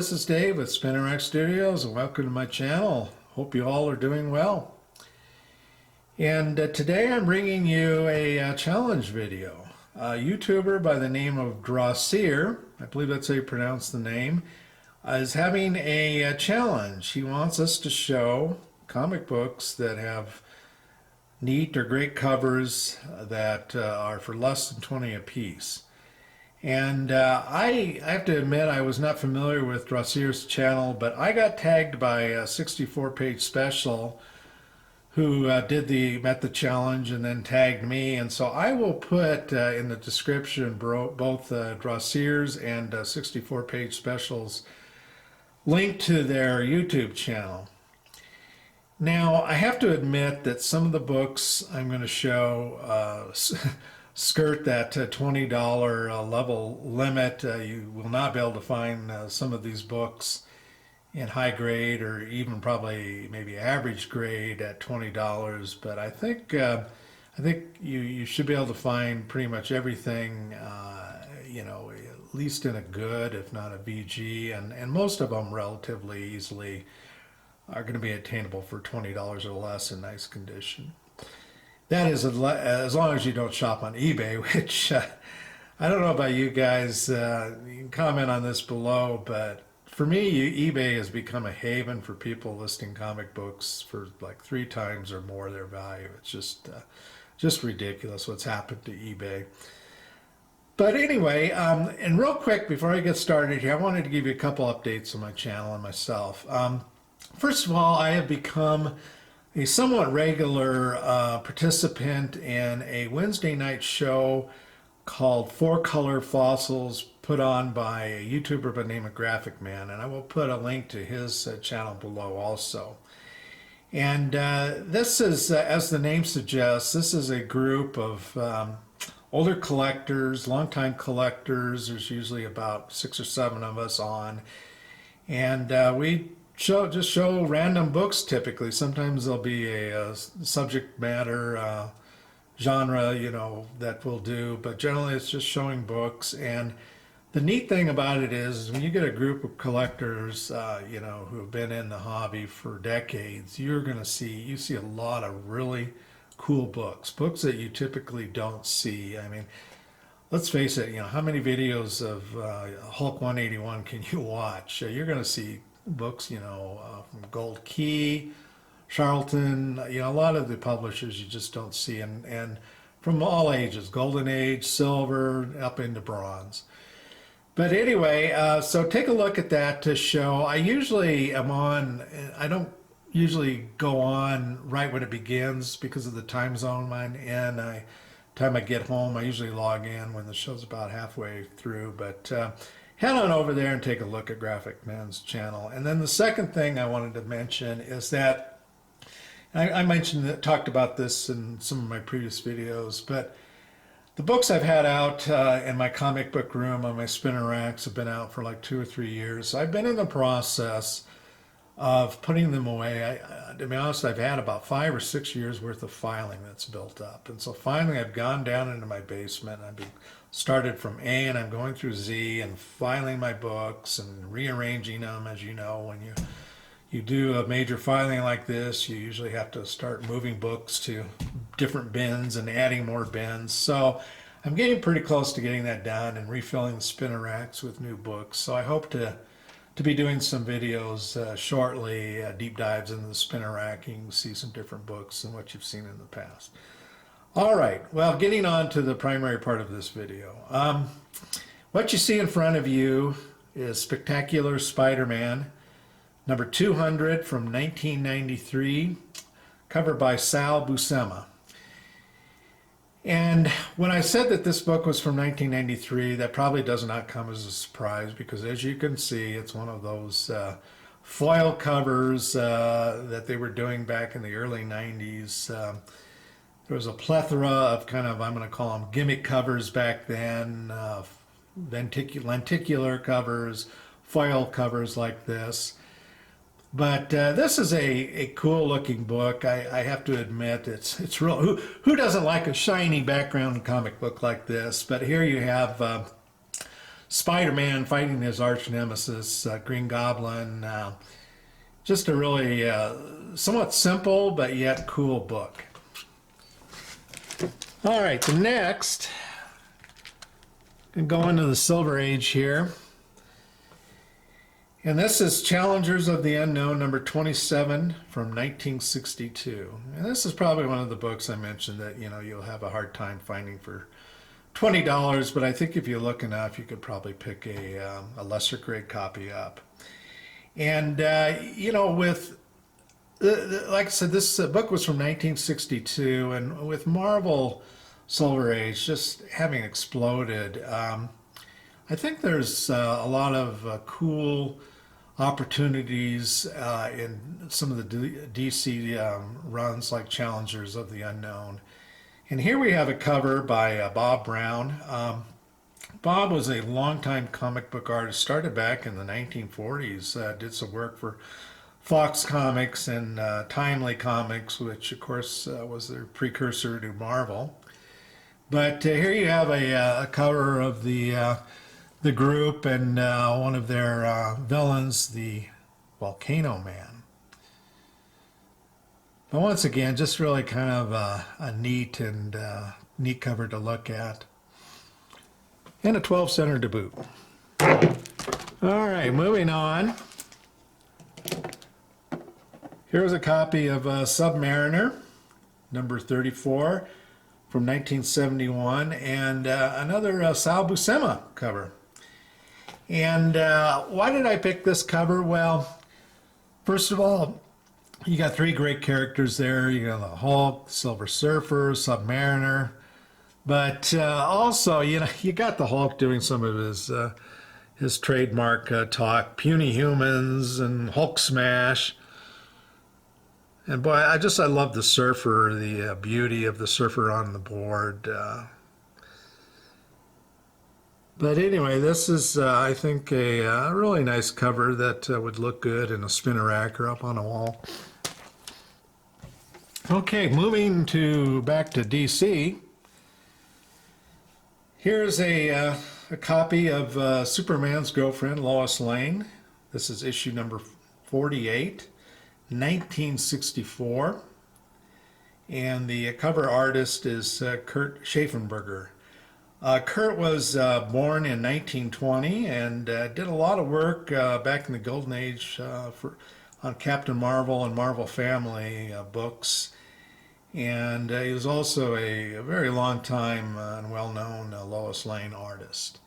this is Dave with Spinner Studios, and welcome to my channel. Hope you all are doing well. And today I'm bringing you a challenge video. A YouTuber by the name of Drahcir, I believe that's how you pronounce the name, is having a challenge. He wants us to show comic books that have neat or great covers that are for less than 20 a piece. And I have to admit I was not familiar with Drahcir's channel, but I got tagged by a 64-page special who met the challenge and then tagged me. And so I will put in the description both Drahcir's and 64-page specials link to their YouTube channel. Now, I have to admit that some of the books I'm going to show skirt that $20 level limit. You will not be able to find some of these books in high grade or even probably maybe average grade at $20. But I think you should be able to find pretty much everything, at least in a good, if not a VG, and most of them relatively easily are going to be attainable for $20 or less in nice condition. That is as long as you don't shop on eBay, which I don't know about you guys. You can comment on this below, but for me, eBay has become a haven for people listing comic books for like 3 times or more their value. It's just ridiculous what's happened to eBay. But anyway, and real quick before I get started here, I wanted to give you a couple updates on my channel and myself. First of all, I have become a somewhat regular participant in a Wednesday night show called 4-Color Fossils, put on by a YouTuber by the name of Graphic Man, and I will put a link to his channel below also. And this is, as the name suggests, this is a group of older collectors, longtime collectors. There's usually about 6 or 7 of us on, and we just show random books typically. Sometimes there'll be a subject matter genre, that we'll do, but generally it's just showing books. And the neat thing about it is when you get a group of collectors, who have been in the hobby for decades, you see a lot of really cool books that you typically don't see. I mean, let's face it, how many videos of Hulk 181 can you watch? You're going to see books, from Gold Key, Charlton, a lot of the publishers you just don't see, and from all ages, Golden Age, Silver, up into Bronze. But anyway, so take a look at that show. I usually am on, I don't usually go on right when it begins because of the time zone I'm in. Time I get home, I usually log in when the show's about halfway through, but head on over there and take a look at Graphic Man's channel. And then the second thing I wanted to mention is that I talked about this in some of my previous videos, but the books I've had out in my comic book room on my spinner racks have been out for like 2 or 3 years. So I've been in the process of putting them away. To be honest, I've had about 5 or 6 years worth of filing that's built up. And so finally I've gone down into my basement. I've started from A and I'm going through Z and filing my books and rearranging them. As you know, when you do a major filing like this, you usually have to start moving books to different bins and adding more bins. So I'm getting pretty close to getting that done and refilling the spinner racks with new books. So I hope to be doing some videos shortly, deep dives into the spinner rack. You can see some different books than what you've seen in the past. All right, well, getting on to the primary part of this video. What you see in front of you is Spectacular Spider-Man, number 200 from 1993, covered by Sal Buscema. And when I said that this book was from 1993, that probably does not come as a surprise, because as you can see, it's one of those foil covers that they were doing back in the early 90s. There was a plethora of kind of, I'm going to call them gimmick covers back then, lenticular covers, foil covers like this. But this is a cool looking book. I have to admit, it's real. Who doesn't like a shiny background comic book like this? But here you have Spider-Man fighting his arch nemesis, Green Goblin. Just a really somewhat simple but yet cool book. All right, the next, go into the Silver Age here. And this is Challengers of the Unknown, number 27 from 1962. And this is probably one of the books I mentioned that, you'll have a hard time finding for $20, but I think if you look enough, you could probably pick a lesser grade copy up. And, with, like I said, this book was from 1962, and with Marvel Silver Age just having exploded, I think there's a lot of cool opportunities in some of the DC runs like Challengers of the Unknown. And here we have a cover by Bob Brown. Bob was a longtime comic book artist, started back in the 1940s, did some work for Fox Comics and Timely Comics, which of course was their precursor to Marvel. But here you have a cover of the group and one of their villains, the Volcano Man. But once again, just really kind of a neat cover to look at. And a 12 center to boot. All right, moving on. Here's a copy of Submariner, number 34 from 1971, and another Sal Buscema cover. And why did I pick this cover? Well, first of all, you got three great characters there. You got the Hulk, Silver Surfer, Submariner. But also, you got the Hulk doing some of his trademark talk, puny humans and Hulk smash. And boy, I love the Surfer, the beauty of the Surfer on the board. But anyway, this is, I think, a really nice cover that would look good in a spinner rack or up on a wall. Okay, moving back to DC. Here's a copy of Superman's Girlfriend, Lois Lane. This is issue number 48, 1964. And the cover artist is Kurt Schaffenberger. Kurt was born in 1920 and did a lot of work back in the Golden Age on Captain Marvel and Marvel Family books. And he was also a very long time and well-known Lois Lane artist.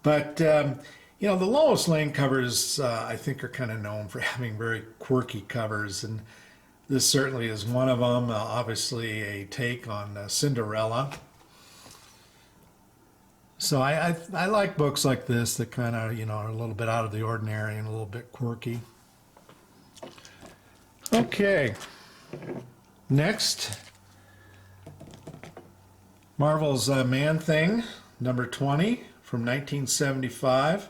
But, the Lois Lane covers, I think, are kind of known for having very quirky covers. And this certainly is one of them, obviously a take on Cinderella. So I like books like this that kind of, are a little bit out of the ordinary and a little bit quirky. Okay. Next, Marvel's Man-Thing, number 20 from 1975.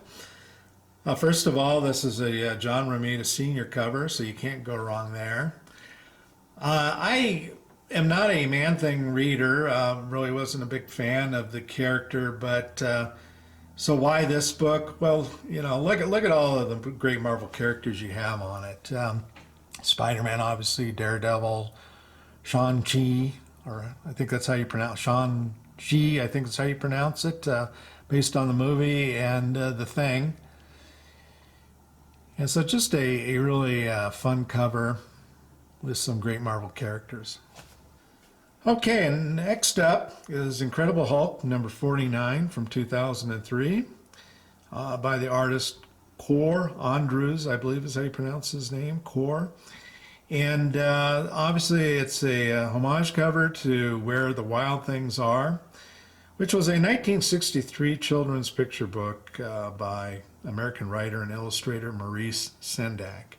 First of all, this is a John Romita Sr. cover, so you can't go wrong there. I am not a Man-Thing reader, really wasn't a big fan of the character, but so why this book? Well, look at all of the great Marvel characters you have on it. Spider-Man, obviously, Daredevil, Shang-Chi, or I think that's how you pronounce Shang-Chi, I think that's how you pronounce it, based on the movie, and The Thing. And so just a really fun cover with some great Marvel characters. Okay, and next up is Incredible Hulk, number 49 from 2003, by the artist Cor Andrews, I believe is how you pronounce his name, Cor. And obviously it's a homage cover to Where the Wild Things Are, which was a 1963 children's picture book by American writer and illustrator Maurice Sendak.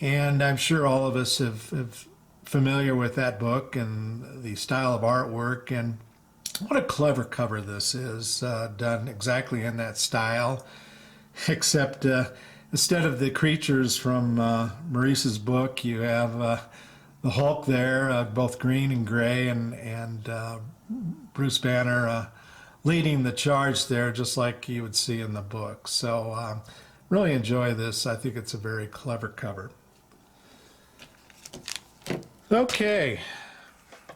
And I'm sure all of us have familiar with that book and the style of artwork, and what a clever cover this is, done exactly in that style, except instead of the creatures from Maurice's book, you have the Hulk there, both green and gray, and Bruce Banner leading the charge there, just like you would see in the book. So really enjoy this. I think it's a very clever cover. Okay,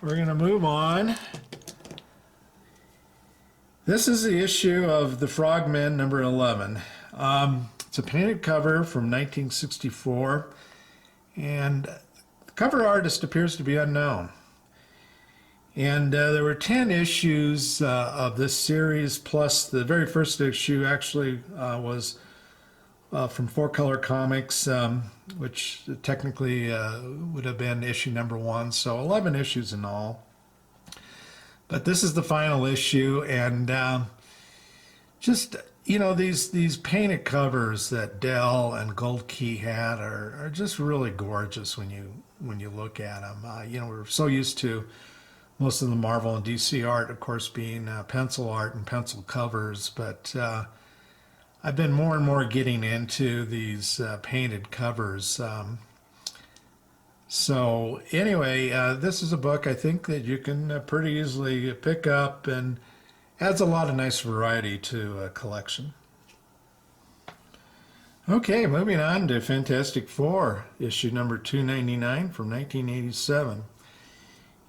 we're going to move on. This is the issue of the Frogmen, number 11. It's a painted cover from 1964, and the cover artist appears to be unknown. And there were 10 issues of this series, plus the very first issue actually was from 4-Color Comics, which technically would have been issue number 1, so 11 issues in all. But this is the final issue, and just, you know, these painted covers that Dell and Gold Key had are just really gorgeous when you look at them. You know, we're so used to most of the Marvel and DC art, of course, being pencil art and pencil covers, but I've been more and more getting into these painted covers. So anyway, this is a book I think that you can pretty easily pick up, and adds a lot of nice variety to a collection. Okay, moving on to Fantastic Four, issue number 299 from 1987.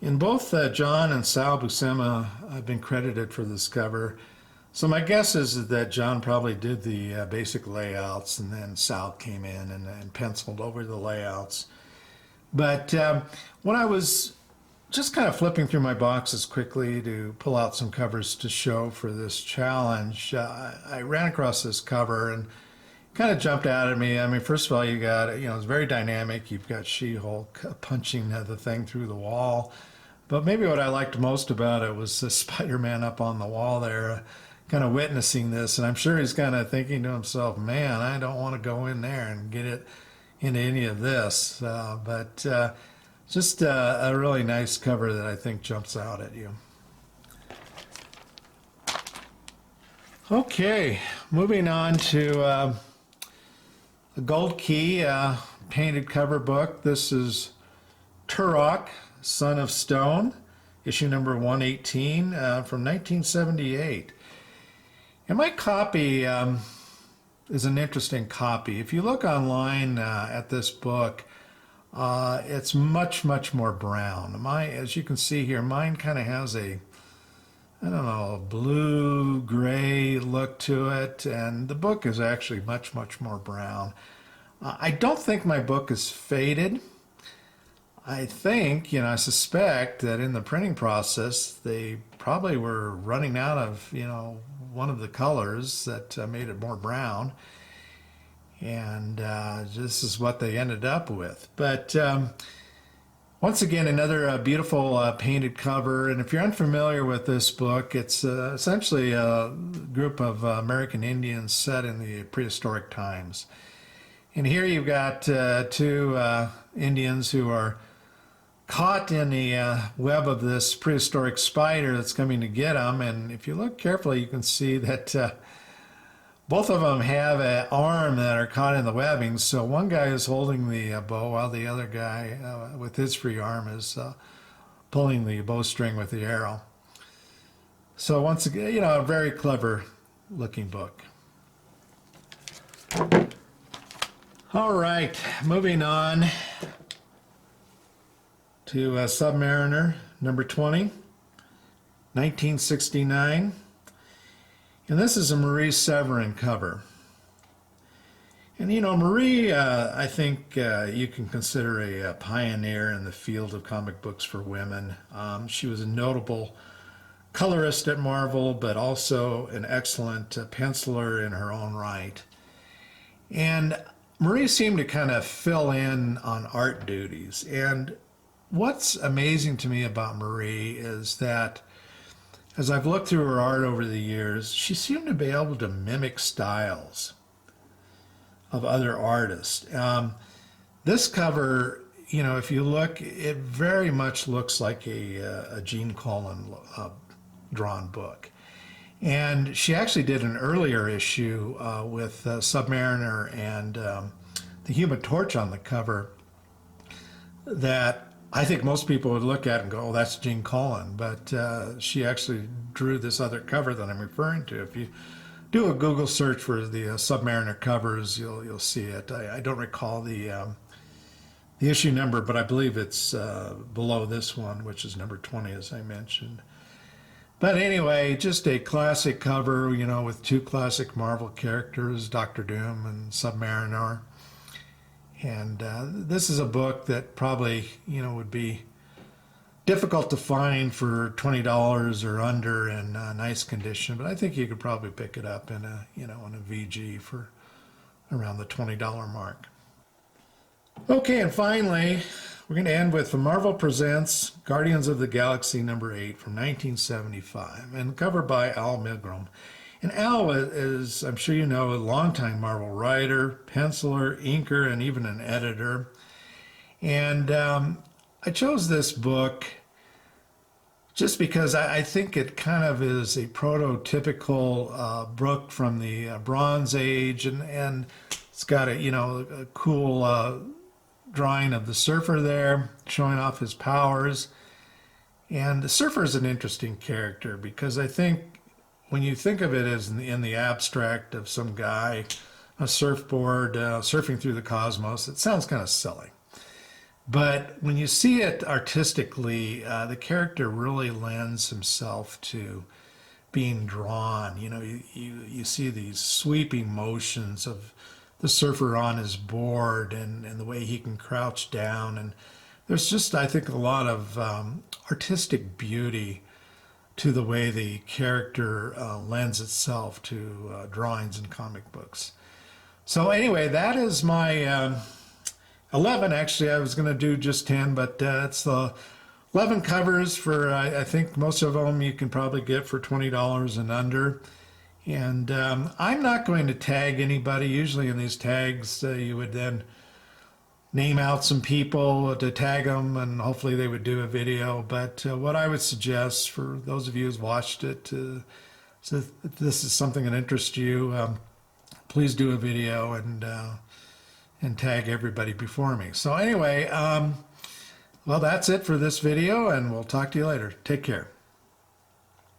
And both John and Sal Buscema have been credited for this cover. So my guess is that John probably did the basic layouts, and then Sal came in and penciled over the layouts. But when I was just kind of flipping through my boxes quickly to pull out some covers to show for this challenge, I ran across this cover and kind of jumped out at me. I mean, first of all, you got, you know, it's very dynamic. You've got She-Hulk punching the thing through the wall. But maybe what I liked most about it was Spider-Man up on the wall there, kind of witnessing this. And I'm sure he's kind of thinking to himself, man, I don't want to go in there and get it into any of this. But just a really nice cover that I think jumps out at you. Okay, moving on to the Gold Key painted cover book. This is Turok, Son of Stone, issue number 118 from 1978. And my copy is an interesting copy. If you look online at this book, it's much more brown. As you can see here, mine kind of has a, I don't know, blue-gray look to it, and the book is actually much more brown. I don't think my book is faded. I think, you know, I suspect that in the printing process, they probably were running out of, you know, one of the colors that made it more brown. And this is what they ended up with. But once again, another beautiful painted cover. And if you're unfamiliar with this book, it's essentially a group of American Indians set in the prehistoric times. And here you've got two Indians who are caught in the web of this prehistoric spider that's coming to get them. And if you look carefully, you can see that both of them have an arm that are caught in the webbing. So one guy is holding the bow while the other guy with his free arm is pulling the bowstring with the arrow. So once again, you know, a very clever looking book. All right, moving on to Submariner, number 20, 1969. And this is a Marie Severin cover. And you know, Marie, I think you can consider a pioneer in the field of comic books for women. She was a notable colorist at Marvel, but also an excellent penciler in her own right. And Marie seemed to kind of fill in on art duties. And what's amazing to me about Marie is that as I've looked through her art over the years, she seemed to be able to mimic styles of other artists. This cover, you know, if you look, it very much looks like a Gene Colan drawn book. And she actually did an earlier issue with Submariner and the Human Torch on the cover that I think most people would look at it and go, oh, that's Jean Collin, but she actually drew this other cover that I'm referring to. If you do a Google search for the Submariner covers, you'll see it. I don't recall the issue number, but I believe it's below this one, which is number 20, as I mentioned. But anyway, just a classic cover, you know, with two classic Marvel characters, Doctor Doom and Submariner. And this is a book that probably, you know, would be difficult to find for $20 or under in nice condition, but I think you could probably pick it up in a, you know, in a VG for around the $20 mark. Okay, and finally, we're going to end with Marvel Presents Guardians of the Galaxy #8 from 1975, and covered by Al Milgrom. And Al is, I'm sure you know, a longtime Marvel writer, penciler, inker, and even an editor. And I chose this book just because I think it kind of is a prototypical book from the Bronze Age, and it's got a, you know, a cool drawing of the Surfer there, showing off his powers. And the Surfer is an interesting character because I think when you think of it as in the abstract of some guy, a surfboard, surfing through the cosmos, it sounds kind of silly. But when you see it artistically, the character really lends himself to being drawn. You know, you see these sweeping motions of the surfer on his board and the way he can crouch down. And there's just, I think, a lot of artistic beauty to the way the character lends itself to drawings in comic books. So anyway, that is my 11. Actually, I was going to do just 10, but it's the 11 covers for, I think most of them you can probably get for $20 and under. And I'm not going to tag anybody. Usually in these tags, you would then name out some people to tag them, and hopefully they would do a video. But what I would suggest for those of you who's watched it, so if this is something that interests you, please do a video and tag everybody before me. So anyway, well, that's it for this video, and we'll talk to you later. Take care.